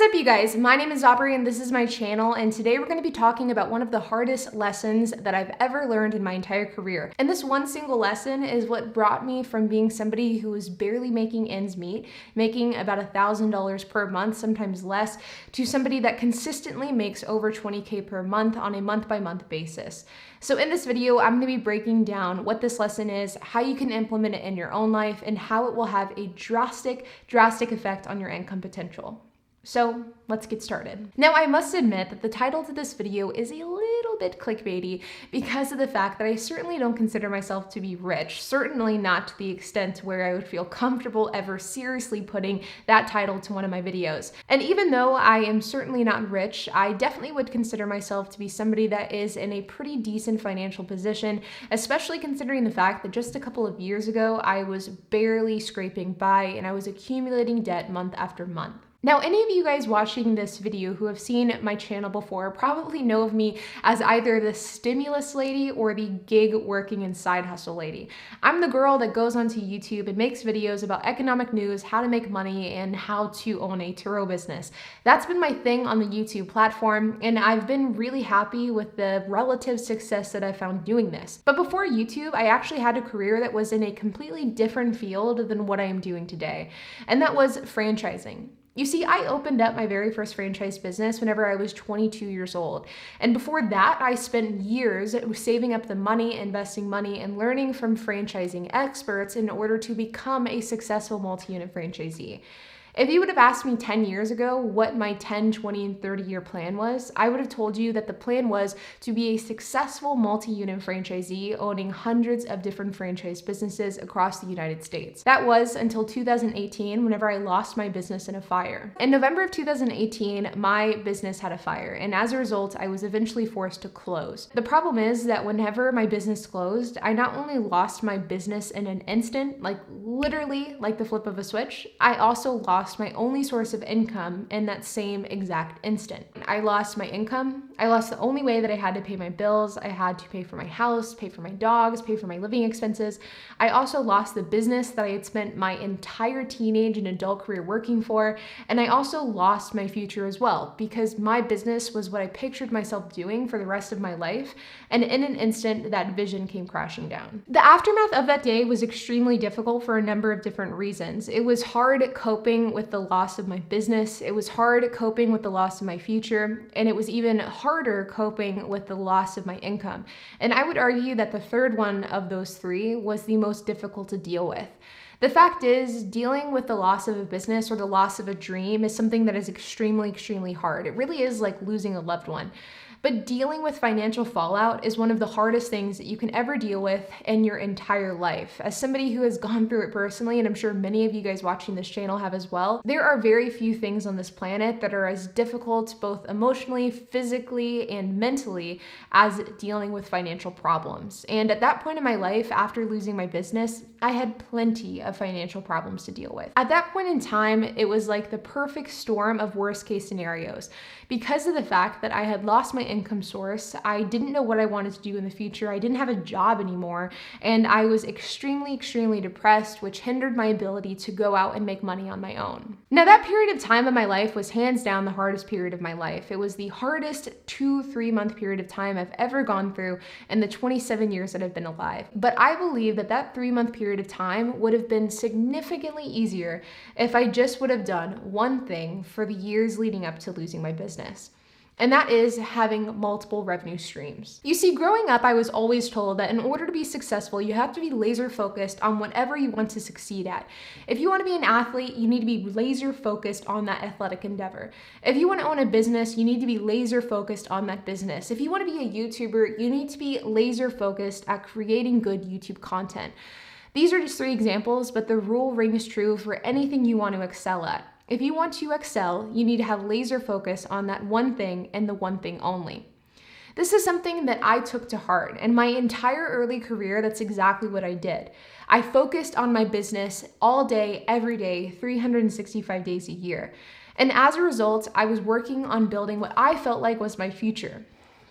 What is up, you guys? My name is Aubrey and this is my channel, and today we're going to be talking about one of the hardest lessons that I've ever learned in my entire career. And this one single lesson is what brought me from being somebody who was barely making ends meet, making about $1,000 per month, sometimes less, to somebody that consistently makes over $20K per month on a month-by-month basis. So in this video, I'm going to be breaking down what this lesson is, how you can implement it in your own life, and how it will have a drastic effect on your income potential. So let's get started. Now, I must admit that the title to this video is a little bit clickbaity because of the fact that I certainly don't consider myself to be rich, certainly not to the extent where I would feel comfortable ever seriously putting that title to one of my videos. And even though I am certainly not rich, I definitely would consider myself to be somebody that is in a pretty decent financial position, especially considering the fact that just a couple of years ago, I was barely scraping by and I was accumulating debt month after month. Now, any of you guys watching this video who have seen my channel before probably know of me as either the stimulus lady or the gig working and side hustle lady. I'm the girl that goes onto YouTube and makes videos about economic news, how to make money, and how to own a tarot business. That's been my thing on the YouTube platform, and I've been really happy with the relative success that I found doing this. But before YouTube, I actually had a career that was in a completely different field than what I am doing today, and that was franchising. You see, I opened up my very first franchise business whenever I was 22 years old. And before that, I spent years saving up the money, investing money, and learning from franchising experts in order to become a successful multi-unit franchisee. If you would have asked me 10 years ago what my 10, 20, and 30-year plan was, I would have told you that the plan was to be a successful multi-unit franchisee owning hundreds of different franchise businesses across the United States. That was until 2018, whenever I lost my business in a fire. In November of 2018, my business had a fire, and as a result, I was eventually forced to close. The problem is that whenever my business closed, I not only lost my business in an instant, like literally like the flip of a switch, I also lost my only source of income in that same exact instant. I lost my income. I lost the only way that I had to pay my bills. I had to pay for my house, pay for my dogs, pay for my living expenses. I also lost the business that I had spent my entire teenage and adult career working for. And I also lost my future as well, because my business was what I pictured myself doing for the rest of my life. And in an instant, that vision came crashing down. The aftermath of that day was extremely difficult for a number of different reasons. It was hard coping with the loss of my business. It was hard coping with the loss of my future, and it was even harder coping with the loss of my income. And I would argue that the third one of those three was the most difficult to deal with. The fact is, dealing with the loss of a business or the loss of a dream is something that is extremely hard. It really is like losing a loved one. But dealing with financial fallout is one of the hardest things that you can ever deal with in your entire life. As somebody who has gone through it personally, and I'm sure many of you guys watching this channel have as well, there are very few things on this planet that are as difficult both emotionally, physically, and mentally as dealing with financial problems. And at that point in my life, after losing my business, I had plenty of financial problems to deal with. At that point in time, it was like the perfect storm of worst case scenarios. Because of the fact that I had lost my income source, I didn't know what I wanted to do in the future. I didn't have a job anymore, and I was extremely depressed, which hindered my ability to go out and make money on my own. Now, that period of time of my life was hands down the hardest period of my life. It was the hardest 2-3 month period of time I've ever gone through in the 27 years that I've been alive. But I believe that that 3-month period of time would have been significantly easier if I just would have done one thing for the years leading up to losing my business. And that is having multiple revenue streams. You see, growing up, I was always told that in order to be successful, you have to be laser focused on whatever you want to succeed at. If you want to be an athlete, you need to be laser focused on that athletic endeavor. If you want to own a business, you need to be laser focused on that business. If you want to be a YouTuber, you need to be laser focused at creating good YouTube content. These are just 3 examples, but the rule rings true for anything you want to excel at. If you want to excel, you need to have laser focus on that one thing and the one thing only. This is something that I took to heart, and my entire early career, that's exactly what I did. I focused on my business all day, every day, 365 days a year. And as a result, I was working on building what I felt like was my future.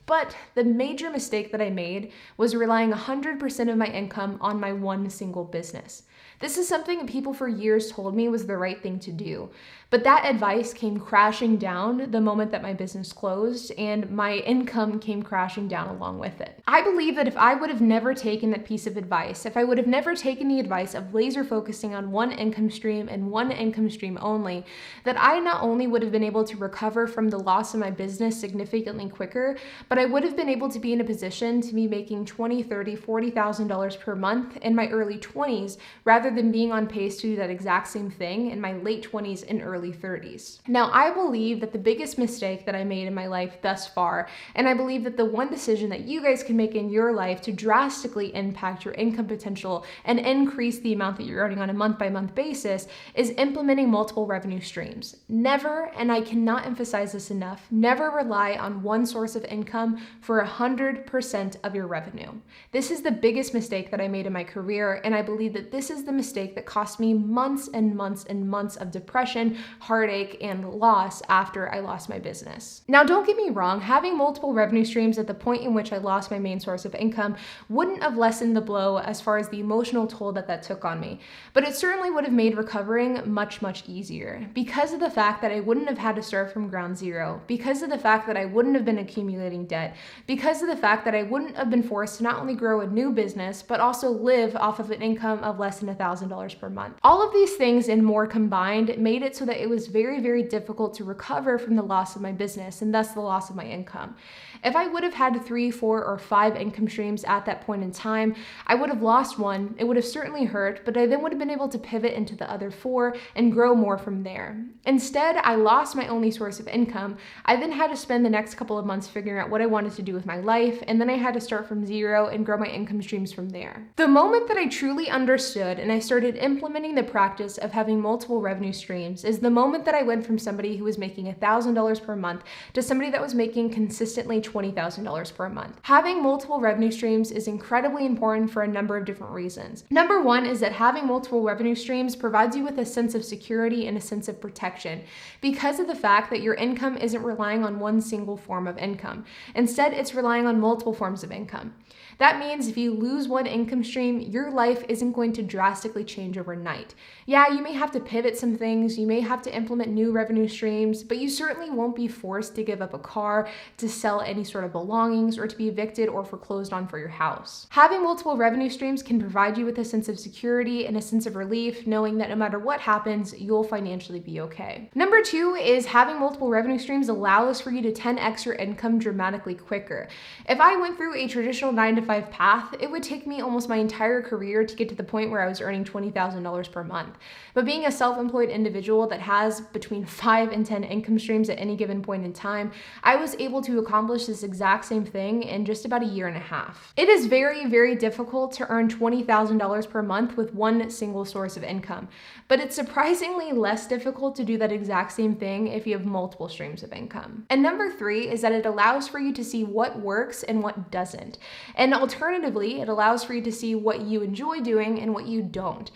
But the major mistake that I made was relying 100% of my income on my one single business. This is something that people for years told me was the right thing to do. But that advice came crashing down the moment that my business closed, and my income came crashing down along with it. I believe that if I would have never taken that piece of advice, if I would have never taken the advice of laser focusing on one income stream and one income stream only, that I not only would have been able to recover from the loss of my business significantly quicker, but I would have been able to be in a position to be making $20,000, $30,000, $40,000 per month in my early 20s, rather than being on pace to do that exact same thing in my late 20s and early 30s. Now, I believe that the biggest mistake that I made in my life thus far, and I believe that the one decision that you guys can make in your life to drastically impact your income potential and increase the amount that you're earning on a month-by-month basis, is implementing multiple revenue streams. Never, and I cannot emphasize this enough, never rely on one source of income for 100% of your revenue. This is the biggest mistake that I made in my career, and I believe that this is the mistake that cost me months and months and months of depression, heartache, and loss after I lost my business. Now, don't get me wrong, having multiple revenue streams at the point in which I lost my main source of income wouldn't have lessened the blow as far as the emotional toll that took on me, but it certainly would have made recovering much, much easier because of the fact that I wouldn't have had to start from ground zero, because of the fact that I wouldn't have been accumulating debt, because of the fact that I wouldn't have been forced to not only grow a new business, but also live off of an income of less than $1,000 per month. All of these things and more combined made it so that it was very, very difficult to recover from the loss of my business and thus the loss of my income. If I would have had 3, 4, or 5 income streams at that point in time, I would have lost one. It would have certainly hurt, but I then would have been able to pivot into the other 4 and grow more from there. Instead, I lost my only source of income. I then had to spend the next couple of months figuring out what I wanted to do with my life, and then I had to start from zero and grow my income streams from there. The moment that I truly understood and I started implementing the practice of having multiple revenue streams is the moment that I went from somebody who was making $1,000 per month to somebody that was making consistently $20,000 per month. Having multiple revenue streams is incredibly important for a number of different reasons. Number one is that having multiple revenue streams provides you with a sense of security and a sense of protection because of the fact that your income isn't relying on one single form of income. Instead, it's relying on multiple forms of income. That means if you lose one income stream, your life isn't going to drastically change overnight. Yeah, you may have to pivot some things, you may have to implement new revenue streams, but you certainly won't be forced to give up a car, to sell any sort of belongings, or to be evicted or foreclosed on for your house. Having multiple revenue streams can provide you with a sense of security and a sense of relief, knowing that no matter what happens, you'll financially be okay. Number two is having multiple revenue streams allows for you to 10x your income dramatically quicker. If I went through a traditional 9-to-5 path, it would take me almost my entire career to get to the point where I was earning $20,000 per month. But being a self-employed individual that has between 5 and 10 income streams at any given point in time, I was able to accomplish this exact same thing in just about a year and a half. It is very, very difficult to earn $20,000 per month with one single source of income, but it's surprisingly less difficult to do that exact same thing if you have multiple streams of income. And number three is that it allows for you to see what works and what doesn't. And alternatively, it allows for you to see what you enjoy doing and what you don't.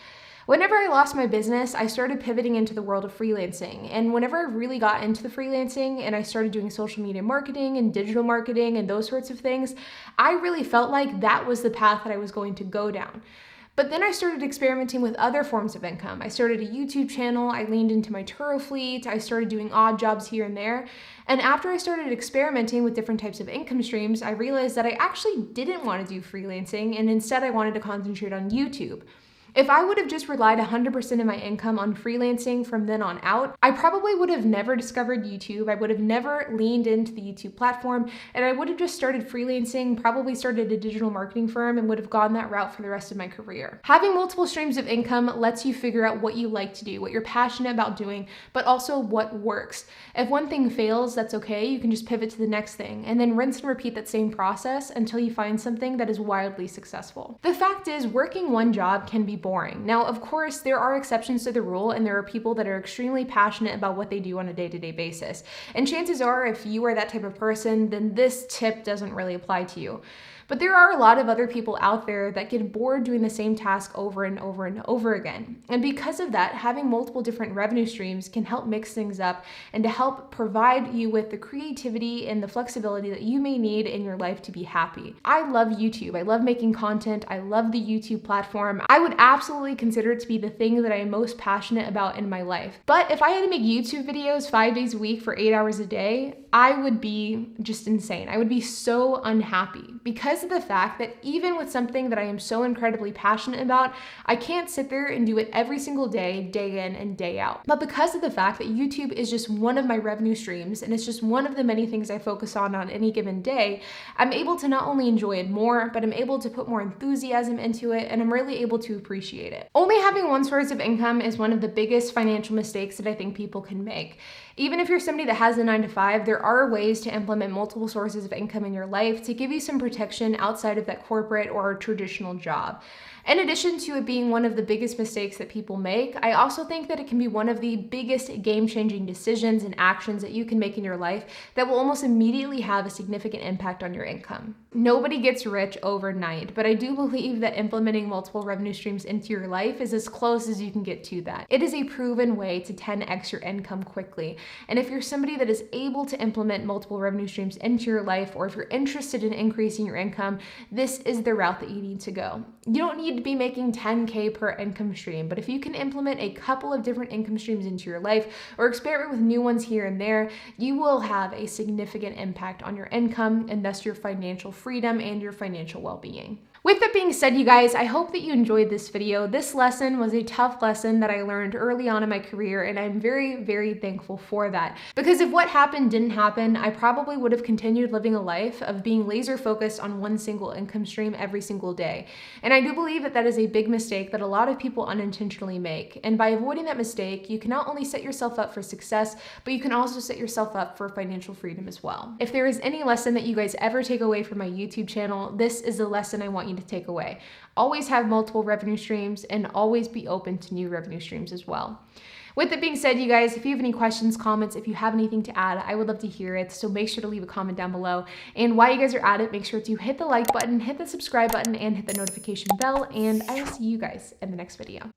Whenever I lost my business, I started pivoting into the world of freelancing. And whenever I really got into the freelancing and I started doing social media marketing and digital marketing and those sorts of things, I really felt like that was the path that I was going to go down. But then I started experimenting with other forms of income. I started a YouTube channel, I leaned into my Turo fleet, I started doing odd jobs here and there. And after I started experimenting with different types of income streams, I realized that I actually didn't want to do freelancing, and instead I wanted to concentrate on YouTube. If I would have just relied 100% of my income on freelancing from then on out, I probably would have never discovered YouTube. I would have never leaned into the YouTube platform, and I would have just started freelancing, probably started a digital marketing firm, and would have gone that route for the rest of my career. Having multiple streams of income lets you figure out what you like to do, what you're passionate about doing, but also what works. If one thing fails, that's okay. You can just pivot to the next thing, and then rinse and repeat that same process until you find something that is wildly successful. The fact is, working one job can be boring. Now, of course, there are exceptions to the rule, and there are people that are extremely passionate about what they do on a day-to-day basis. And chances are, if you are that type of person, then this tip doesn't really apply to you. But there are a lot of other people out there that get bored doing the same task over and over and over again. And because of that, having multiple different revenue streams can help mix things up and to help provide you with the creativity and the flexibility that you may need in your life to be happy. I love YouTube. I love making content. I love the YouTube platform. I would absolutely consider it to be the thing that I am most passionate about in my life. But if I had to make YouTube videos 5 days a week for 8 hours a day, I would be just insane. I would be so unhappy because of the fact that even with something that I am so incredibly passionate about, I can't sit there and do it every single day, day in and day out. But because of the fact that YouTube is just one of my revenue streams and it's just one of the many things I focus on any given day, I'm able to not only enjoy it more, but I'm able to put more enthusiasm into it, and I'm really able to appreciate it. Only having one source of income is one of the biggest financial mistakes that I think people can make. Even if you're somebody that has a 9-to-5, there are ways to implement multiple sources of income in your life to give you some protection outside of that corporate or traditional job. In addition to it being one of the biggest mistakes that people make, I also think that it can be one of the biggest game-changing decisions and actions that you can make in your life that will almost immediately have a significant impact on your income. Nobody gets rich overnight, but I do believe that implementing multiple revenue streams into your life is as close as you can get to that. It is a proven way to 10x your income quickly. And if you're somebody that is able to implement multiple revenue streams into your life, or if you're interested in increasing your income, this is the route that you need to go. You don't need to be making 10K per income stream, but if you can implement a couple of different income streams into your life or experiment with new ones here and there, you will have a significant impact on your income and thus your financial freedom and your financial well-being. With that being said, you guys, I hope that you enjoyed this video. This lesson was a tough lesson that I learned early on in my career, and I'm very, very thankful for that. Because if what happened didn't happen, I probably would have continued living a life of being laser focused on one single income stream every single day. And I do believe that that is a big mistake that a lot of people unintentionally make. And by avoiding that mistake, you can not only set yourself up for success, but you can also set yourself up for financial freedom as well. If there is any lesson that you guys ever take away from my YouTube channel, this is the lesson I want you to take away. Always have multiple revenue streams and always be open to new revenue streams as well. With that being said, you guys, if you have any questions, comments, if you have anything to add, I would love to hear it. So make sure to leave a comment down below. And while you guys are at it, make sure to hit the like button, hit the subscribe button, and hit the notification bell. And I will see you guys in the next video.